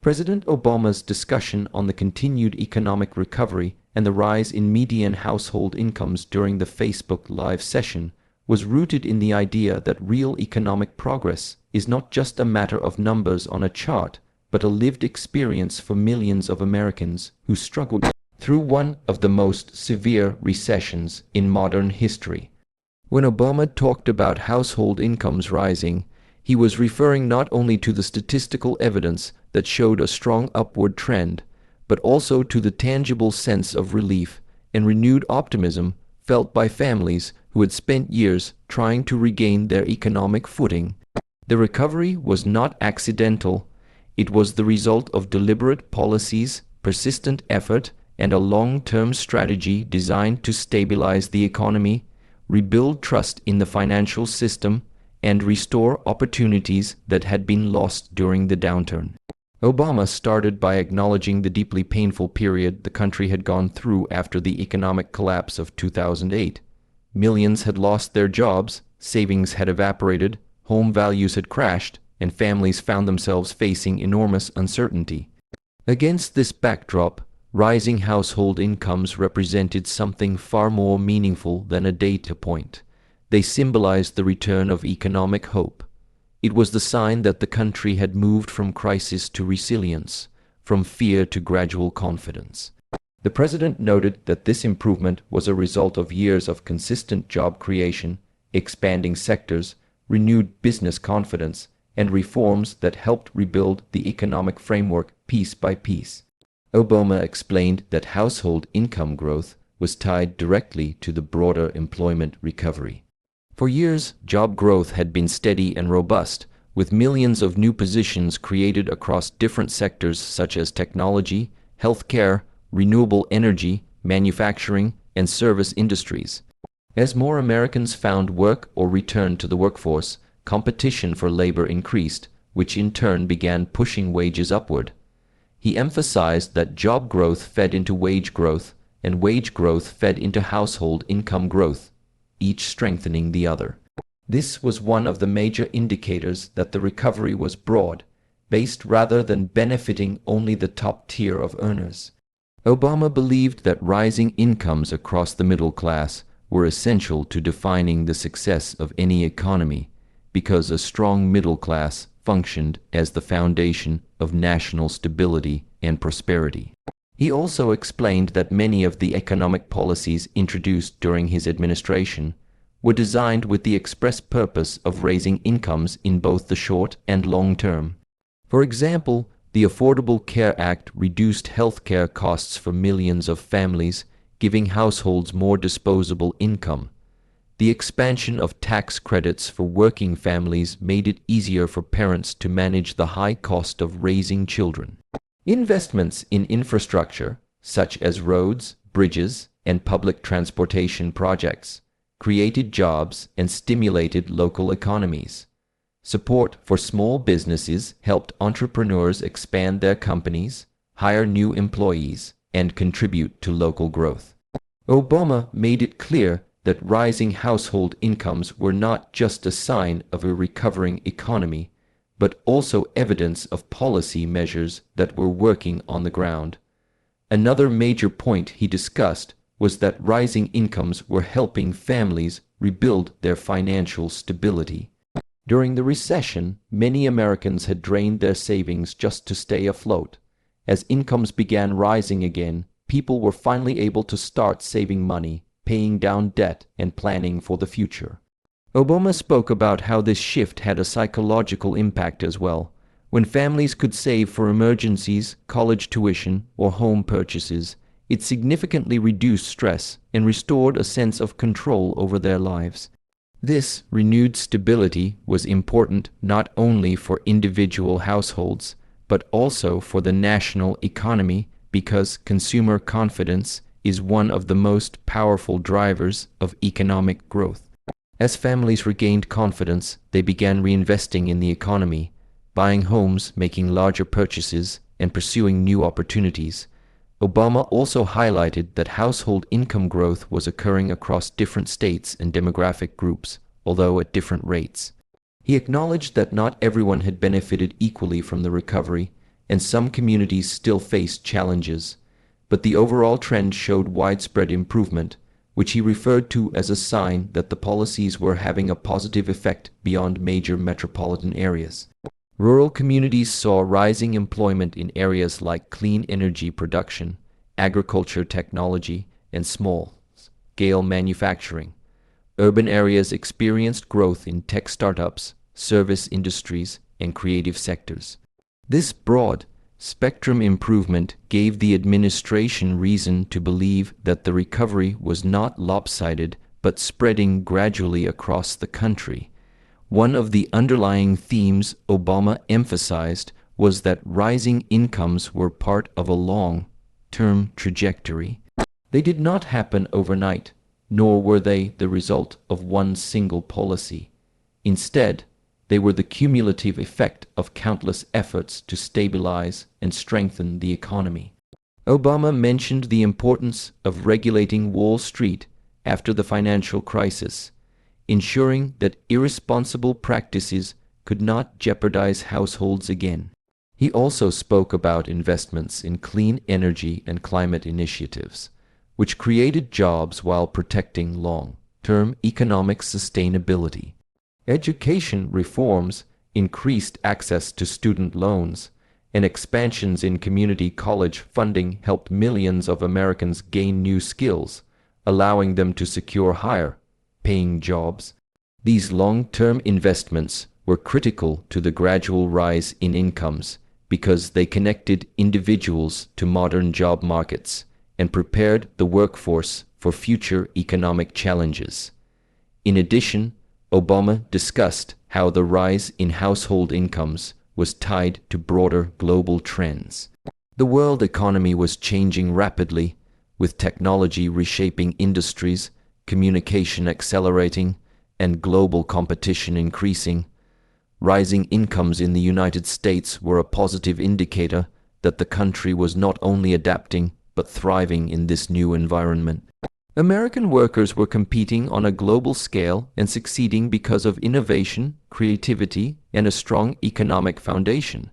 President Obama's discussion on the continued economic recovery and the rise in median household incomes during the Facebook Live session was rooted in the idea that real economic progress is not just a matter of numbers on a chart, but a lived experience for millions of Americans who struggled through one of the most severe recessions in modern history. When Obama talked about household incomes rising, he was referring not only to the statistical evidence that showed a strong upward trend, but also to the tangible sense of relief and renewed optimism felt by families who had spent years trying to regain their economic footing. The recovery was not accidental. It was the result of deliberate policies, persistent effort, and a long-term strategy designed to stabilize the economy, rebuild trust in the financial system, and restore opportunities that had been lost during the downturn. Obama started by acknowledging the deeply painful period the country had gone through after the economic collapse of 2008. Millions had lost their jobs, savings had evaporated, home values had crashed, and families found themselves facing enormous uncertainty. Against this backdrop, rising household incomes represented something far more meaningful than a data point. They symbolized the return of economic hope. It was the sign that the country had moved from crisis to resilience, from fear to gradual confidence. The president noted that this improvement was a result of years of consistent job creation, expanding sectors, renewed business confidence, and reforms that helped rebuild the economic framework piece by piece. Obama explained that household income growth was tied directly to the broader employment recovery. For years, job growth had been steady and robust, with millions of new positions created across different sectors such as technology, healthcare, renewable energy, manufacturing, and service industries. As more Americans found work or returned to the workforce, competition for labor increased, which in turn began pushing wages upward. He emphasized that job growth fed into wage growth, and wage growth fed into household income growth, each strengthening the other. This was one of the major indicators that the recovery was broad, based rather than benefiting only the top tier of earners. Obama believed that rising incomes across the middle class were essential to defining the success of any economy, because a strong middle class functioned as the foundation of national stability and prosperity. He also explained that many of the economic policies introduced during his administration were designed with the express purpose of raising incomes in both the short and long term. For example, the Affordable Care Act reduced healthcare costs for millions of families, giving households more disposable income. The expansion of tax credits for working families made it easier for parents to manage the high cost of raising children. Investments in infrastructure, such as roads, bridges, and public transportation projects, created jobs and stimulated local economies. Support for small businesses helped entrepreneurs expand their companies, hire new employees, and contribute to local growth. Obama made it clear that rising household incomes were not just a sign of a recovering economy, but also evidence of policy measures that were working on the ground. Another major point he discussed was that rising incomes were helping families rebuild their financial stability. During the recession, many Americans had drained their savings just to stay afloat. As incomes began rising again, people were finally able to start saving money, paying down debt, and planning for the future. Obama spoke about how this shift had a psychological impact as well. When families could save for emergencies, college tuition, or home purchases, it significantly reduced stress and restored a sense of control over their lives. This renewed stability was important not only for individual households, but also for the national economy, because consumer confidence is one of the most powerful drivers of economic growth. As families regained confidence, they began reinvesting in the economy, buying homes, making larger purchases, and pursuing new opportunities. Obama also highlighted that household income growth was occurring across different states and demographic groups, although at different rates. He acknowledged that not everyone had benefited equally from the recovery, and some communities still face challenges, but the overall trend showed widespread improvement, which he referred to as a sign that the policies were having a positive effect beyond major metropolitan areas. Rural communities saw rising employment in areas like clean energy production, agriculture technology, and small-scale manufacturing. Urban areas experienced growth in tech startups, service industries, and creative sectors. This broad spectrum improvement gave the administration reason to believe that the recovery was not lopsided but spreading gradually across the country. One of the underlying themes Obama emphasized was that rising incomes were part of a long-term trajectory. They did not happen overnight, nor were they the result of one single policy. Instead, they were the cumulative effect of countless efforts to stabilize and strengthen the economy. Obama mentioned the importance of regulating Wall Street after the financial crisis, ensuring that irresponsible practices could not jeopardize households again. He also spoke about investments in clean energy and climate initiatives, which created jobs while protecting long-term economic sustainability. Education reforms, increased access to student loans, and expansions in community college funding helped millions of Americans gain new skills, allowing them to secure higher-paying jobs. These long-term investments were critical to the gradual rise in incomes because they connected individuals to modern job markets and prepared the workforce for future economic challenges. In addition, Obama discussed how the rise in household incomes was tied to broader global trends. The world economy was changing rapidly, with technology reshaping industries, communication accelerating, and global competition increasing. Rising incomes in the United States were a positive indicator that the country was not only adapting but thriving in this new environment. American workers were competing on a global scale and succeeding because of innovation, creativity, and a strong economic foundation.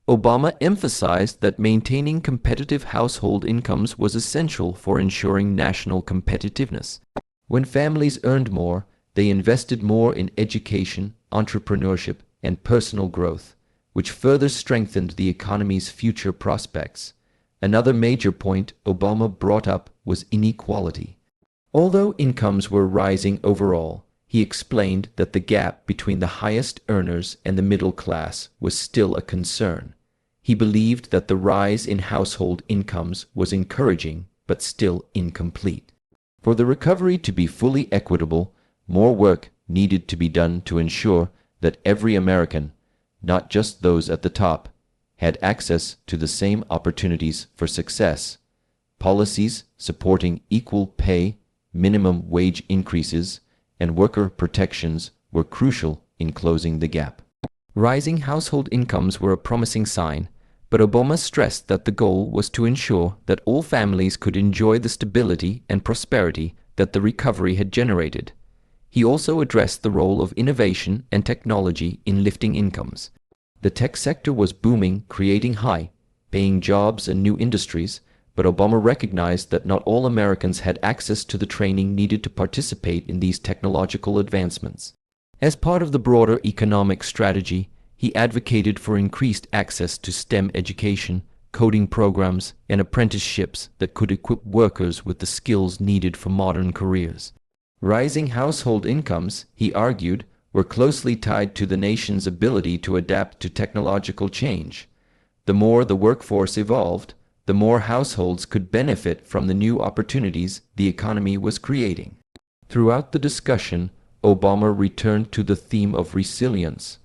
Obama emphasized that maintaining competitive household incomes was essential for ensuring national competitiveness. When families earned more, they invested more in education, entrepreneurship, and personal growth, which further strengthened the economy's future prospects. Another major point Obama brought up was inequality. Although incomes were rising overall, he explained that the gap between the highest earners and the middle class was still a concern. He believed that the rise in household incomes was encouraging but still incomplete. For the recovery to be fully equitable, more work needed to be done to ensure that every American, not just those at the top, had access to the same opportunities for success. Policies supporting equal pay, minimum wage increases, and worker protections were crucial in closing the gap. Rising household incomes were a promising sign, but Obama stressed that the goal was to ensure that all families could enjoy the stability and prosperity that the recovery had generated. He also addressed the role of innovation and technology in lifting incomes. The tech sector was booming, creating high-paying jobs and new industries, but Obama recognized that not all Americans had access to the training needed to participate in these technological advancements. As part of the broader economic strategy, he advocated for increased access to STEM education, coding programs, and apprenticeships that could equip workers with the skills needed for modern careers. Rising household incomes, he argued, were closely tied to the nation's ability to adapt to technological change. The more the workforce evolved, the more households could benefit from the new opportunities the economy was creating. Throughout the discussion, Obama returned to the theme of resilience.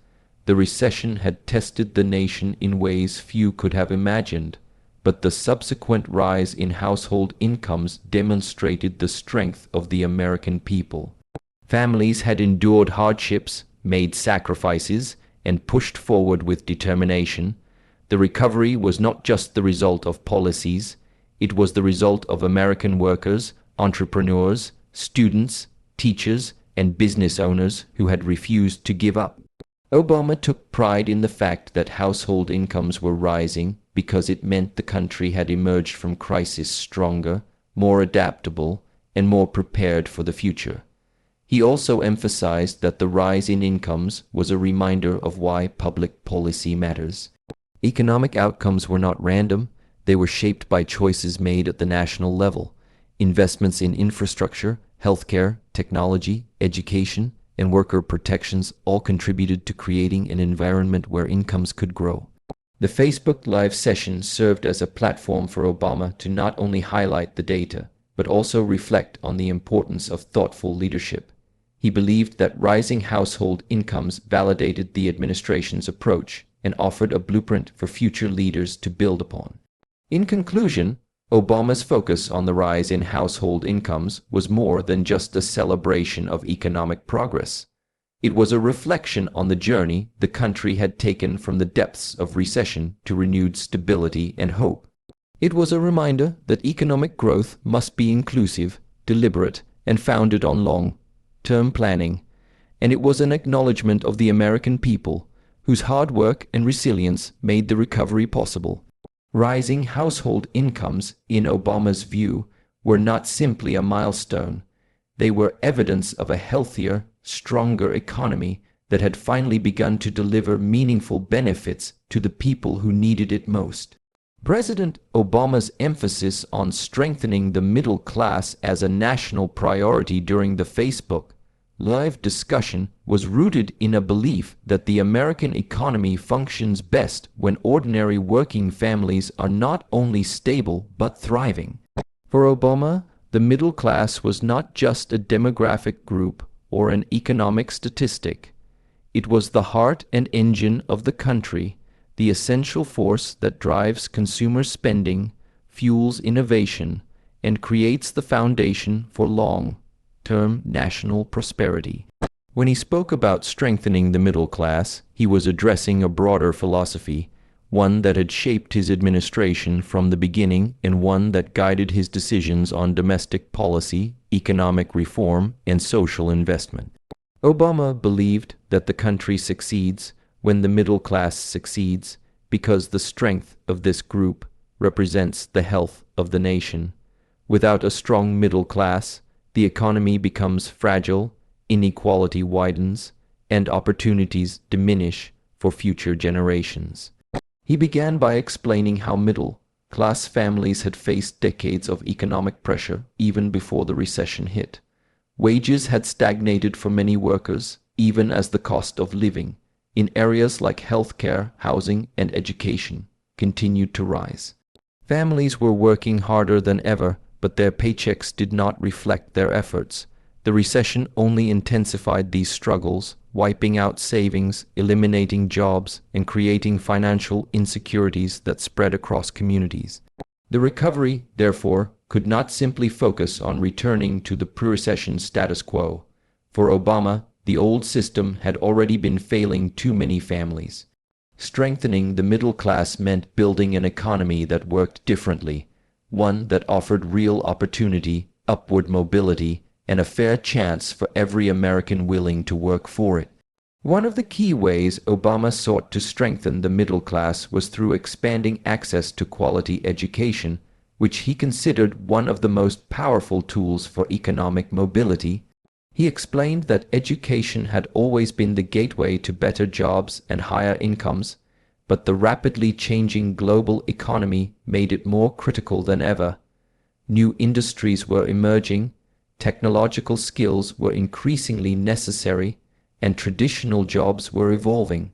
The recession had tested the nation in ways few could have imagined, but the subsequent rise in household incomes demonstrated the strength of the American people. Families had endured hardships, made sacrifices, and pushed forward with determination. The recovery was not just the result of policies, it was the result of American workers, entrepreneurs, students, teachers, and business owners who had refused to give up. Obama took pride in the fact that household incomes were rising because it meant the country had emerged from crisis stronger, more adaptable, and more prepared for the future. He also emphasized that the rise in incomes was a reminder of why public policy matters. Economic outcomes were not random, they were shaped by choices made at the national level. Investments in infrastructure, healthcare, technology, education, and worker protections all contributed to creating an environment where incomes could grow. The Facebook Live session served as a platform for Obama to not only highlight the data, but also reflect on the importance of thoughtful leadership. He believed that rising household incomes validated the administration's approach and offered a blueprint for future leaders to build upon. In conclusion, Obama's focus on the rise in household incomes was more than just a celebration of economic progress. It was a reflection on the journey the country had taken from the depths of recession to renewed stability and hope. It was a reminder that economic growth must be inclusive, deliberate, and founded on long-term planning, and it was an acknowledgement of the American people, whose hard work and resilience made the recovery possible. Rising household incomes, in Obama's view, were not simply a milestone. They were evidence of a healthier, stronger economy that had finally begun to deliver meaningful benefits to the people who needed it most. President Obama's emphasis on strengthening the middle class as a national priority during the Facebook Live discussion was rooted in a belief that the American economy functions best when ordinary working families are not only stable but thriving. For Obama, the middle class was not just a demographic group or an economic statistic. It was the heart and engine of the country, the essential force that drives consumer spending, fuels innovation, and creates the foundation for long-term national prosperity. When he spoke about strengthening the middle class, he was addressing a broader philosophy, one that had shaped his administration from the beginning and one that guided his decisions on domestic policy, economic reform, and social investment. Obama believed that the country succeeds when the middle class succeeds because the strength of this group represents the health of the nation. Without a strong middle class, the economy becomes fragile, inequality widens, and opportunities diminish for future generations. He began by explaining how middle-class families had faced decades of economic pressure even before the recession hit. Wages had stagnated for many workers, even as the cost of living, in areas like healthcare, housing, and education, continued to rise. Families were working harder than ever, but their paychecks did not reflect their efforts. The recession only intensified these struggles, wiping out savings, eliminating jobs, and creating financial insecurities that spread across communities. The recovery, therefore, could not simply focus on returning to the pre-recession status quo. For Obama, the old system had already been failing too many families. Strengthening the middle class meant building an economy that worked differently, one that offered real opportunity, upward mobility, and a fair chance for every American willing to work for it. One of the key ways Obama sought to strengthen the middle class was through expanding access to quality education, which he considered one of the most powerful tools for economic mobility. He explained that education had always been the gateway to better jobs and higher incomes, but the rapidly changing global economy made it more critical than ever. New industries were emerging, technological skills were increasingly necessary, and traditional jobs were evolving.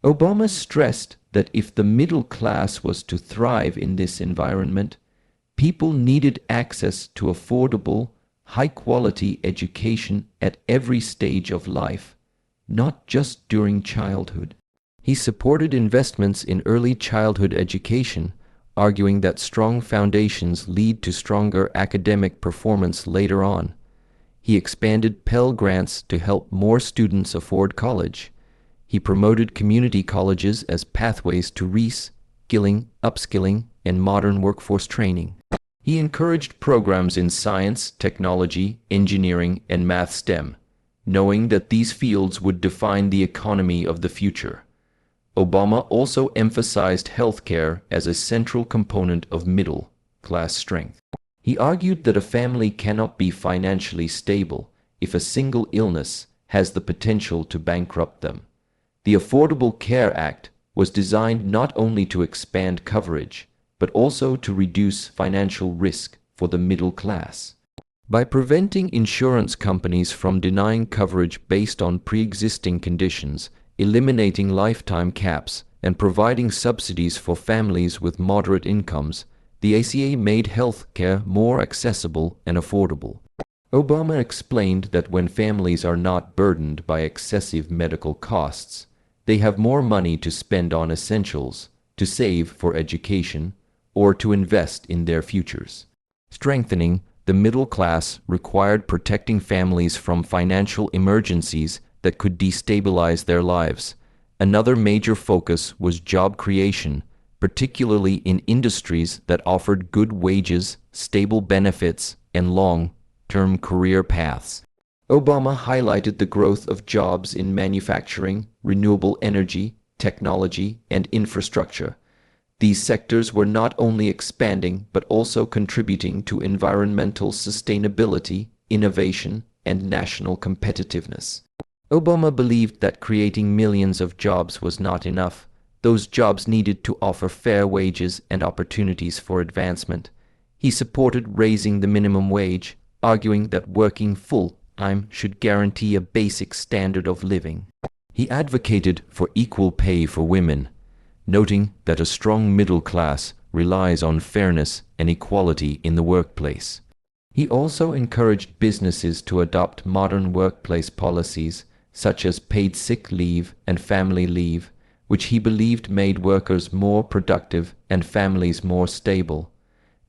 Obama stressed that if the middle class was to thrive in this environment, people needed access to affordable, high-quality education at every stage of life, not just during childhood. He supported investments in early childhood education, arguing that strong foundations lead to stronger academic performance later on. He expanded Pell Grants to help more students afford college. He promoted community colleges as pathways to reskilling, upskilling, and modern workforce training. He encouraged programs in science, technology, engineering, and math STEM, knowing that these fields would define the economy of the future. Obama also emphasized healthcare as a central component of middle-class strength. He argued that a family cannot be financially stable if a single illness has the potential to bankrupt them. The Affordable Care Act was designed not only to expand coverage, but also to reduce financial risk for the middle class. By preventing insurance companies from denying coverage based on pre-existing conditions, eliminating lifetime caps, and providing subsidies for families with moderate incomes, the ACA made health care more accessible and affordable. Obama explained that when families are not burdened by excessive medical costs, they have more money to spend on essentials, to save for education, or to invest in their futures. Strengthening the middle class required protecting families from financial emergencies that could destabilize their lives. Another major focus was job creation, particularly in industries that offered good wages, stable benefits, and long-term career paths. Obama highlighted the growth of jobs in manufacturing, renewable energy, technology, and infrastructure. These sectors were not only expanding but also contributing to environmental sustainability, innovation, and national competitiveness. Obama believed that creating millions of jobs was not enough. Those jobs needed to offer fair wages and opportunities for advancement. He supported raising the minimum wage, arguing that working full-time should guarantee a basic standard of living. He advocated for equal pay for women, noting that a strong middle class relies on fairness and equality in the workplace. He also encouraged businesses to adopt modern workplace policies, such as paid sick leave and family leave, which he believed made workers more productive and families more stable.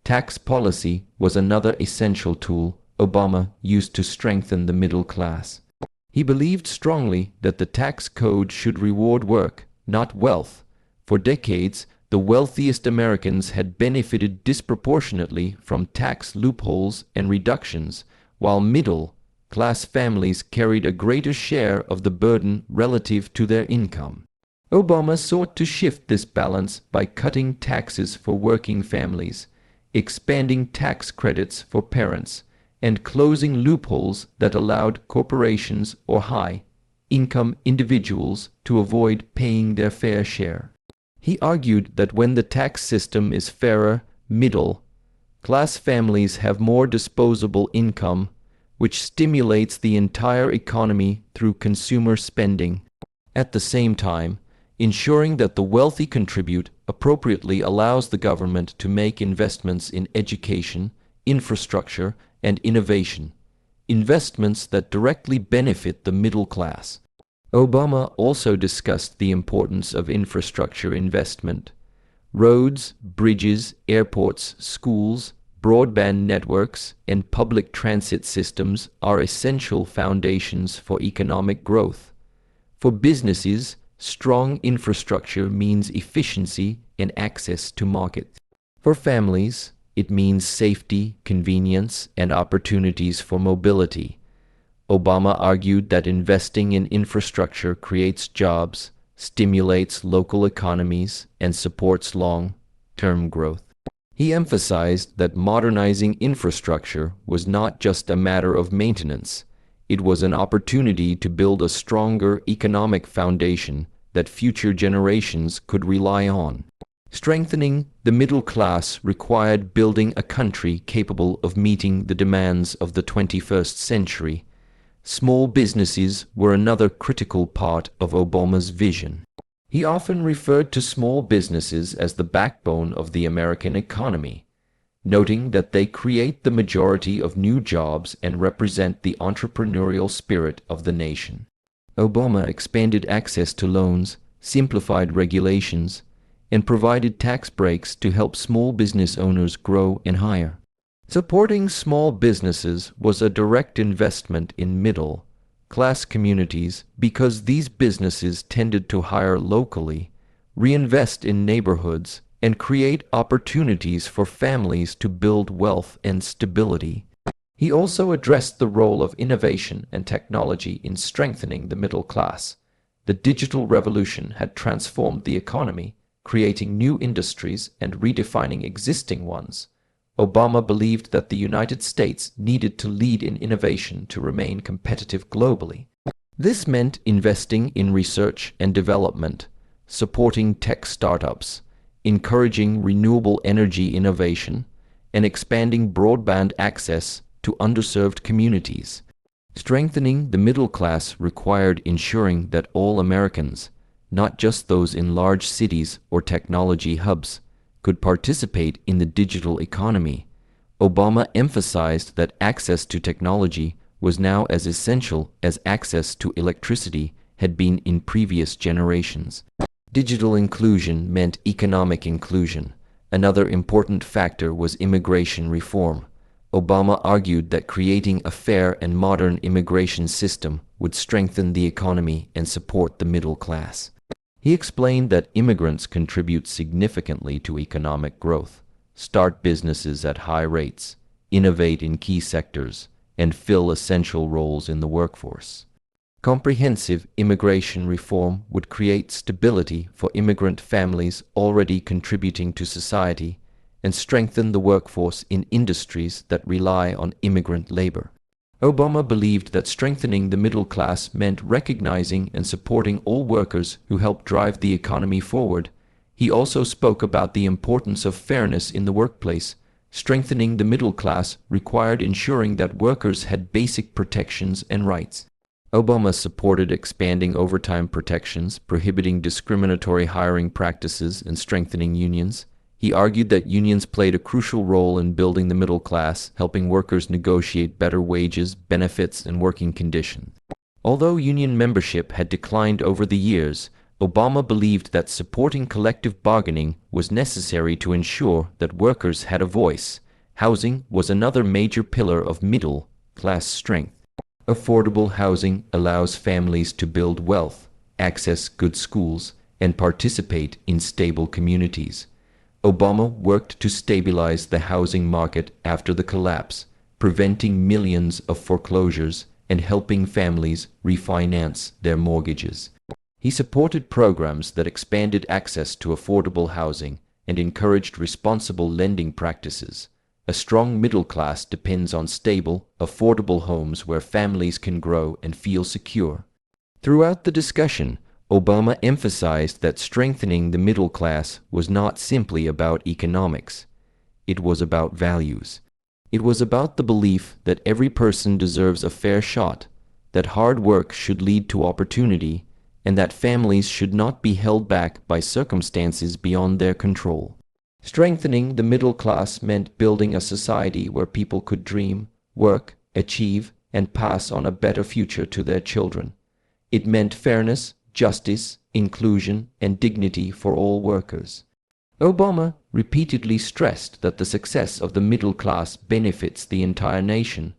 Tax policy was another essential tool Obama used to strengthen the middle class. He believed strongly that the tax code should reward work, not wealth. For decades, the wealthiest Americans had benefited disproportionately from tax loopholes and reductions, while middle-class families carried a greater share of the burden relative to their income. Obama sought to shift this balance by cutting taxes for working families, expanding tax credits for parents, and closing loopholes that allowed corporations or high-income individuals to avoid paying their fair share. He argued that when the tax system is fairer, middle-class families have more disposable income, which stimulates the entire economy through consumer spending. At the same time, ensuring that the wealthy contribute appropriately allows the government to make investments in education, infrastructure, and innovation, investments that directly benefit the middle class. Obama also discussed the importance of infrastructure investment. Roads, bridges, airports, schools, broadband networks, and public transit systems are essential foundations for economic growth. For businesses, strong infrastructure means efficiency and access to markets. For families, it means safety, convenience, and opportunities for mobility. Obama argued that investing in infrastructure creates jobs, stimulates local economies, and supports long-term growth. He emphasized that modernizing infrastructure was not just a matter of maintenance. It was an opportunity to build a stronger economic foundation that future generations could rely on. Strengthening the middle class required building a country capable of meeting the demands of the 21st century. Small businesses were another critical part of Obama's vision. He often referred to small businesses as the backbone of the American economy, noting that they create the majority of new jobs and represent the entrepreneurial spirit of the nation. Obama expanded access to loans, simplified regulations, and provided tax breaks to help small business owners grow and hire. Supporting small businesses was a direct investment in middle-class communities because these businesses tended to hire locally, reinvest in neighborhoods, and create opportunities for families to build wealth and stability. He also addressed the role of innovation and technology in strengthening the middle class. The digital revolution had transformed the economy, creating new industries and redefining existing ones. Obama believed that the United States needed to lead in innovation to remain competitive globally. This meant investing in research and development, supporting tech startups, encouraging renewable energy innovation, and expanding broadband access to underserved communities. Strengthening the middle class required ensuring that all Americans, not just those in large cities or technology hubs, could participate in the digital economy. Obama emphasized that access to technology was now as essential as access to electricity had been in previous generations. Digital inclusion meant economic inclusion. Another important factor was immigration reform. Obama argued that creating a fair and modern immigration system would strengthen the economy and support the middle class. He explained that immigrants contribute significantly to economic growth, start businesses at high rates, innovate in key sectors, and fill essential roles in the workforce. Comprehensive immigration reform would create stability for immigrant families already contributing to society and strengthen the workforce in industries that rely on immigrant labor. Obama believed that strengthening the middle class meant recognizing and supporting all workers who help drive the economy forward. He also spoke about the importance of fairness in the workplace. Strengthening the middle class required ensuring that workers had basic protections and rights. Obama supported expanding overtime protections, prohibiting discriminatory hiring practices, and strengthening unions. He argued that unions played a crucial role in building the middle class, helping workers negotiate better wages, benefits, and working conditions. Although union membership had declined over the years, Obama believed that supporting collective bargaining was necessary to ensure that workers had a voice. Housing was another major pillar of middle-class strength. Affordable housing allows families to build wealth, access good schools, and participate in stable communities. Obama worked to stabilize the housing market after the collapse, preventing millions of foreclosures and helping families refinance their mortgages. He supported programs that expanded access to affordable housing and encouraged responsible lending practices. A strong middle class depends on stable, affordable homes where families can grow and feel secure. Throughout the discussion, Obama emphasized that strengthening the middle class was not simply about economics. It was about values. It was about the belief that every person deserves a fair shot, that hard work should lead to opportunity, and that families should not be held back by circumstances beyond their control. Strengthening the middle class meant building a society where people could dream, work, achieve, and pass on a better future to their children. It meant fairness, justice, inclusion, and dignity for all workers. Obama repeatedly stressed that the success of the middle class benefits the entire nation.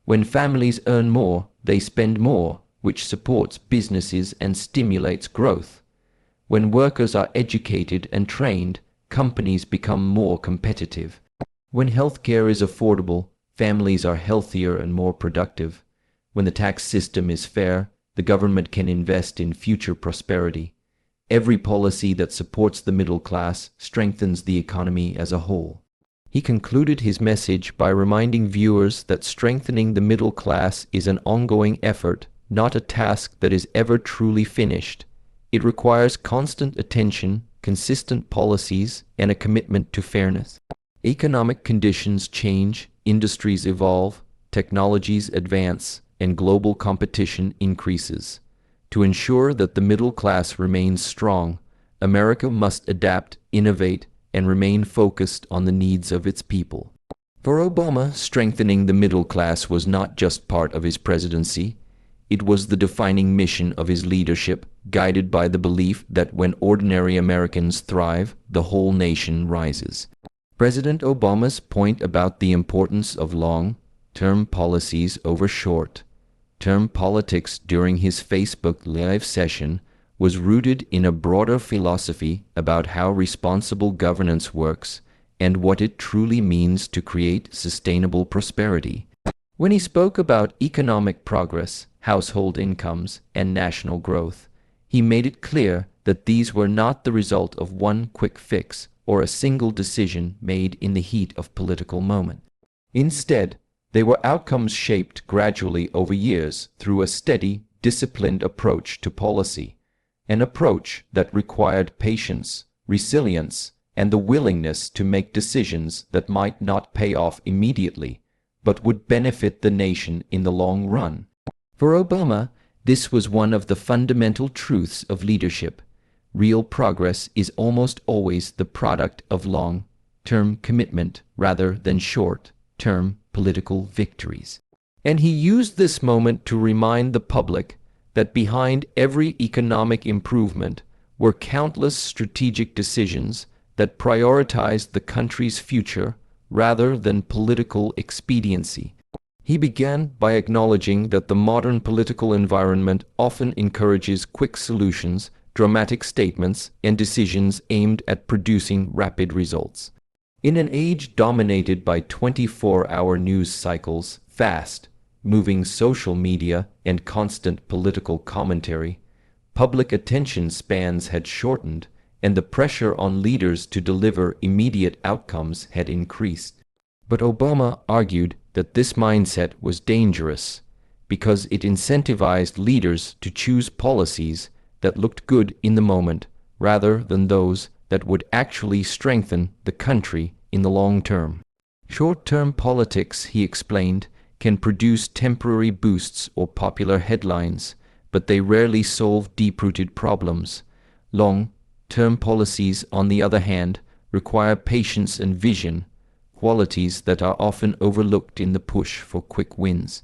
When families earn more, they spend more, which supports businesses and stimulates growth. When workers are educated and trained, companies become more competitive. When healthcare is affordable, families are healthier and more productive. When the tax system is fair, the government can invest in future prosperity. Every policy that supports the middle class strengthens the economy as a whole. He concluded his message by reminding viewers that strengthening the middle class is an ongoing effort, not a task that is ever truly finished. It requires constant attention, consistent policies, and a commitment to fairness. Economic conditions change, industries evolve, technologies advance, and global competition increases. To ensure that the middle class remains strong, America must adapt, innovate, and remain focused on the needs of its people. For Obama, strengthening the middle class was not just part of his presidency. It was the defining mission of his leadership, guided by the belief that when ordinary Americans thrive, the whole nation rises. President Obama's point about the importance of long-term policies over short-term politics during his Facebook Live session was rooted in a broader philosophy about how responsible governance works and what it truly means to create sustainable prosperity. When he spoke about economic progress, household incomes, and national growth, he made it clear that these were not the result of one quick fix or a single decision made in the heat of political moment. Instead, they were outcomes shaped gradually over years through a steady, disciplined approach to policy, an approach that required patience, resilience, and the willingness to make decisions that might not pay off immediately, but would benefit the nation in the long run. For Obama, this was one of the fundamental truths of leadership. Real progress is almost always the product of long-term commitment rather than short-term political victories. And he used this moment to remind the public that behind every economic improvement were countless strategic decisions that prioritized the country's future rather than political expediency. He began by acknowledging that the modern political environment often encourages quick solutions, dramatic statements, and decisions aimed at producing rapid results. In an age dominated by 24-hour news cycles, fast-moving social media, and constant political commentary, public attention spans had shortened, and the pressure on leaders to deliver immediate outcomes had increased. But Obama argued that this mindset was dangerous because it incentivized leaders to choose policies that looked good in the moment rather than those that would actually strengthen the country in the long term. Short-term politics, he explained, can produce temporary boosts or popular headlines, but they rarely solve deep-rooted problems. Long-term policies, on the other hand, require patience and vision, qualities that are often overlooked in the push for quick wins.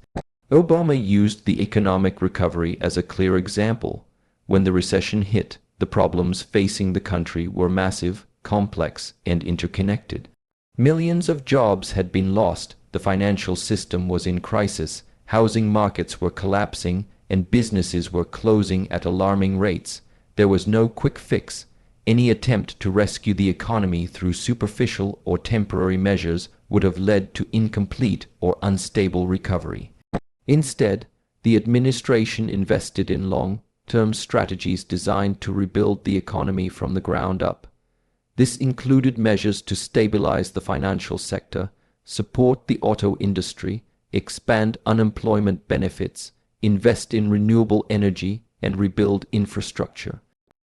Obama used the economic recovery as a clear example. When the recession hit, the problems facing the country were massive, complex, and interconnected. Millions of jobs had been lost, the financial system was in crisis, housing markets were collapsing, and businesses were closing at alarming rates. There was no quick fix. Any attempt to rescue the economy through superficial or temporary measures would have led to incomplete or unstable recovery. Instead, the administration invested in long-term strategies designed to rebuild the economy from the ground up. This included measures to stabilize the financial sector, support the auto industry, expand unemployment benefits, invest in renewable energy, and rebuild infrastructure.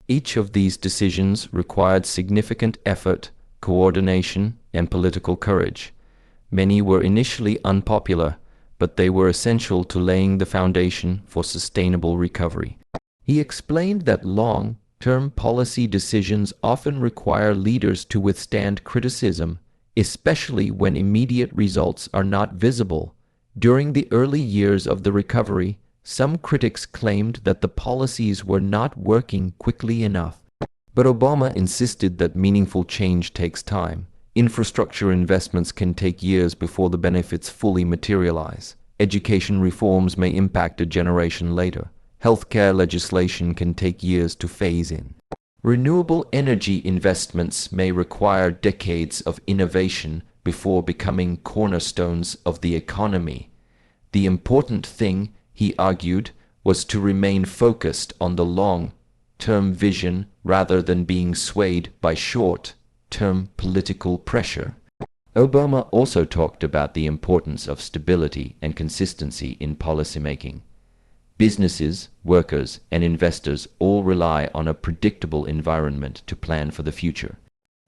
Each of these decisions required significant effort, coordination, and political courage. Many were initially unpopular, but they were essential to laying the foundation for sustainable recovery. He explained that long-term policy decisions often require leaders to withstand criticism, especially when immediate results are not visible. During the early years of the recovery, some critics claimed that the policies were not working quickly enough. But Obama insisted that meaningful change takes time. Infrastructure investments can take years before the benefits fully materialize. Education reforms may impact a generation later. Healthcare legislation can take years to phase in. Renewable energy investments may require decades of innovation before becoming cornerstones of the economy. The important thing, he argued, was to remain focused on the long-term vision rather than being swayed by short-term political pressure. Obama also talked about the importance of stability and consistency in policymaking. Businesses, workers, and investors all rely on a predictable environment to plan for the future.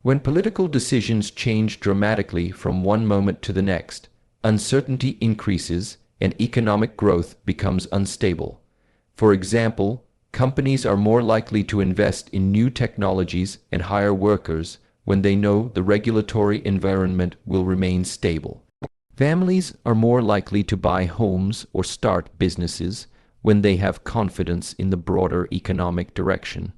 When political decisions change dramatically from one moment to the next, uncertainty increases and economic growth becomes unstable. For example, companies are more likely to invest in new technologies and hire workers when they know the regulatory environment will remain stable. Families are more likely to buy homes or start businesses when they have confidence in the broader economic direction.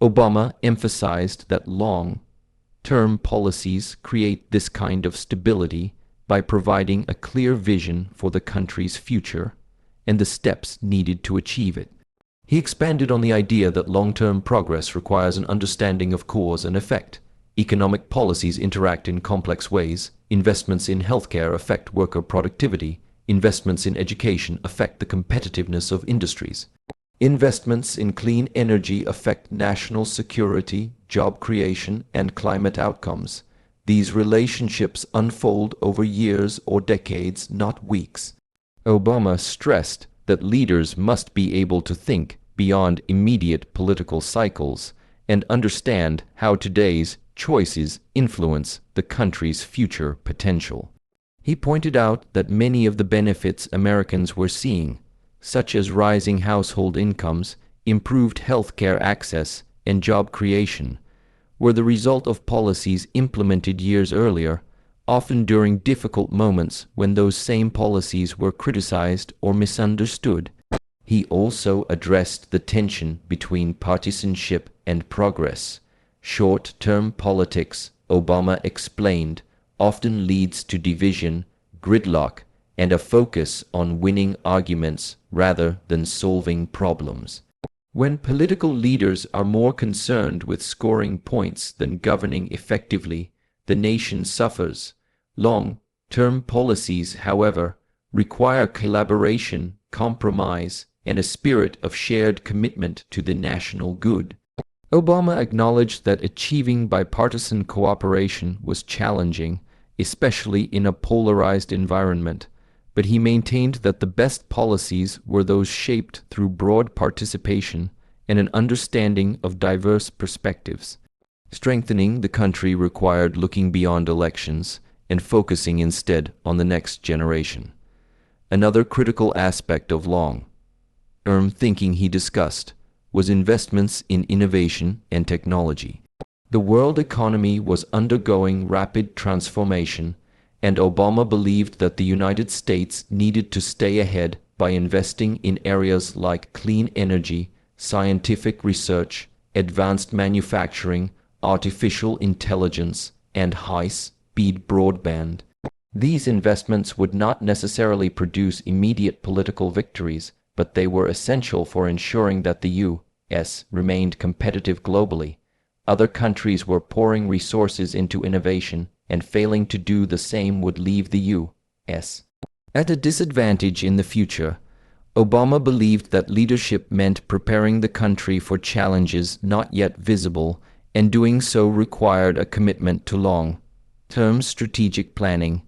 Obama emphasized that long-term policies create this kind of stability by providing a clear vision for the country's future and the steps needed to achieve it. He expanded on the idea that long-term progress requires an understanding of cause and effect. Economic policies interact in complex ways. Investments in healthcare affect worker productivity. investments in education affect the competitiveness of industries. Investments in clean energy affect national security, job creation, and climate outcomes. These relationships unfold over years or decades, not weeks. Obama stressed that leaders must be able to think beyond immediate political cycles and understand how today's choices influence the country's future potential. He pointed out that many of the benefits Americans were seeing, such as rising household incomes, improved healthcare access, and job creation, were the result of policies implemented years earlier, often during difficult moments when those same policies were criticized or misunderstood. He also addressed the tension between partisanship and progress. Short-term politics, Obama explained, often leads to division, gridlock, and a focus on winning arguments rather than solving problems. When political leaders are more concerned with scoring points than governing effectively, the nation suffers. Long-term policies, however, require collaboration, compromise, and a spirit of shared commitment to the national good. Obama acknowledged that achieving bipartisan cooperation was challenging, especially in a polarized environment, but he maintained that the best policies were those shaped through broad participation and an understanding of diverse perspectives. Strengthening the country required looking beyond elections and focusing instead on the next generation. Another critical aspect of long-term thinking he discussed was investments in innovation and technology. The world economy was undergoing rapid transformation, and Obama believed that the United States needed to stay ahead by investing in areas like clean energy, scientific research, advanced manufacturing, artificial intelligence, and high-speed broadband. These investments would not necessarily produce immediate political victories, but they were essential for ensuring that the U.S. remained competitive globally. Other countries were pouring resources into innovation, and failing to do the same would leave the U.S. at a disadvantage in the future. Obama believed that leadership meant preparing the country for challenges not yet visible, and doing so required a commitment to long-term strategic planning.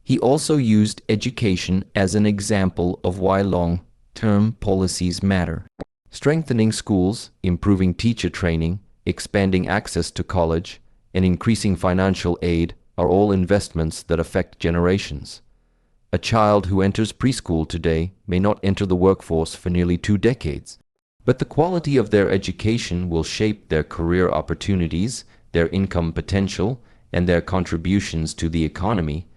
He also used education as an example of why long-term policies matter. Strengthening schools, improving teacher training, expanding access to college, and increasing financial aid are all investments that affect generations. A child who enters preschool today may not enter the workforce for nearly 2 decades, but the quality of their education will shape their career opportunities, their income potential, and their contributions to the economy.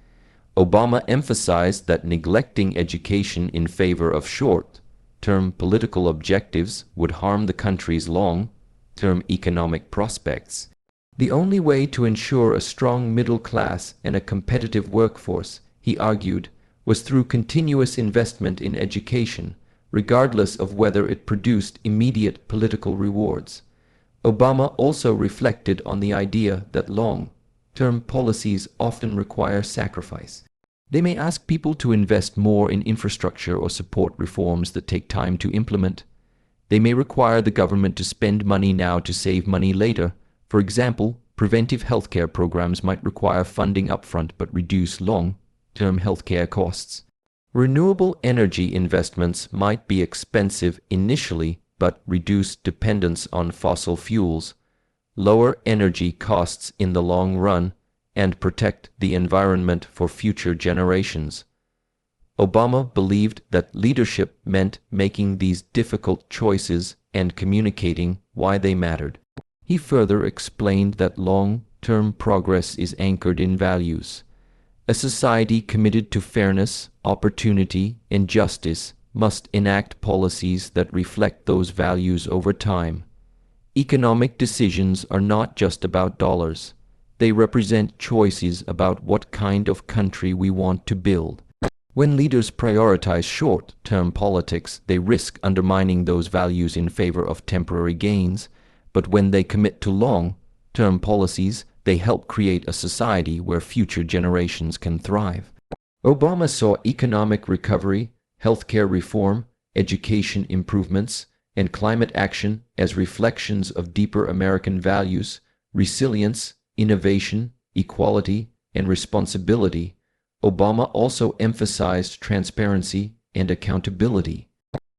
Obama emphasized that neglecting education in favor of short-term political objectives would harm the country's long-term economic prospects. The only way to ensure a strong middle class and a competitive workforce, he argued, was through continuous investment in education, regardless of whether it produced immediate political rewards. Obama also reflected on the idea that long-term policies often require sacrifice. They may ask people to invest more in infrastructure or support reforms that take time to implement. They may require the government to spend money now to save money later. For example, preventive healthcare programs might require funding upfront but reduce long-term healthcare costs. Renewable energy investments might be expensive initially but reduce dependence on fossil fuels, lower energy costs in the long run, and protect the environment for future generations. Obama believed that leadership meant making these difficult choices and communicating why they mattered. He further explained that long-term progress is anchored in values. A society committed to fairness, opportunity, and justice must enact policies that reflect those values over time. Economic decisions are not just about dollars. They represent choices about what kind of country we want to build. When leaders prioritize short-term politics, they risk undermining those values in favor of temporary gains, but when they commit to long-term policies, they help create a society where future generations can thrive. Obama saw economic recovery, healthcare reform, education improvements, and climate action as reflections of deeper American values, resilience, innovation, equality, and responsibility. Obama also emphasized transparency and accountability.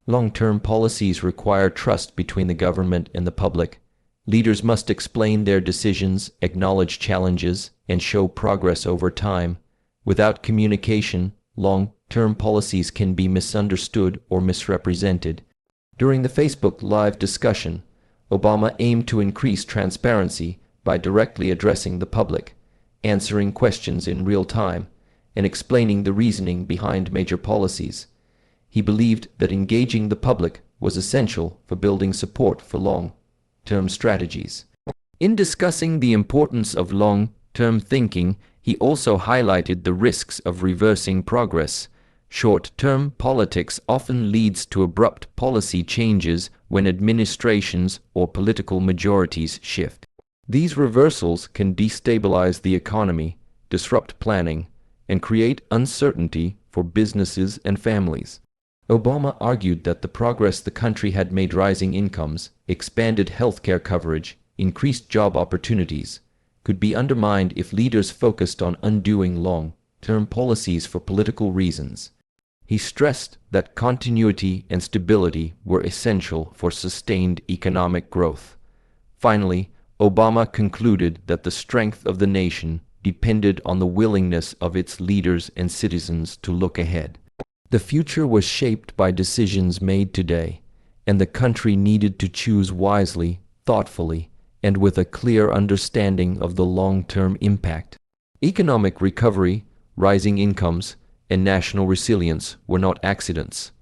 Long-term policies require trust between the government and the public. Leaders must explain their decisions, acknowledge challenges, and show progress over time. Without communication, long-term policies can be misunderstood or misrepresented. During the Facebook Live discussion, Obama aimed to increase transparency by directly addressing the public, answering questions in real time, and explaining the reasoning behind major policies. He believed that engaging the public was essential for building support for long-term strategies. In discussing the importance of long-term thinking, he also highlighted the risks of reversing progress. Short-term politics often leads to abrupt policy changes when administrations or political majorities shift. These reversals can destabilize the economy, disrupt planning, and create uncertainty for businesses and families. Obama argued that the progress the country had made, rising incomes, expanded healthcare coverage, increased job opportunities, could be undermined if leaders focused on undoing long-term policies for political reasons. He stressed that continuity and stability were essential for sustained economic growth. Finally, Obama concluded that the strength of the nation depended on the willingness of its leaders and citizens to look ahead. The future was shaped by decisions made today, and the country needed to choose wisely, thoughtfully, and with a clear understanding of the long-term impact. Economic recovery, rising incomes, and national resilience were not accidents.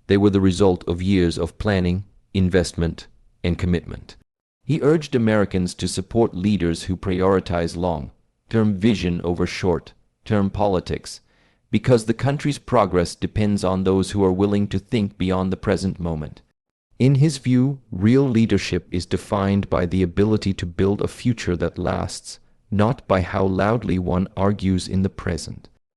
They were the result of years of planning, investment, and commitment. He urged Americans to support leaders who prioritize long-term vision over short-term politics, because the country's progress depends on those who are willing to think beyond the present moment. In his view, real leadership is defined by the ability to build a future that lasts, not by how loudly one argues in the present.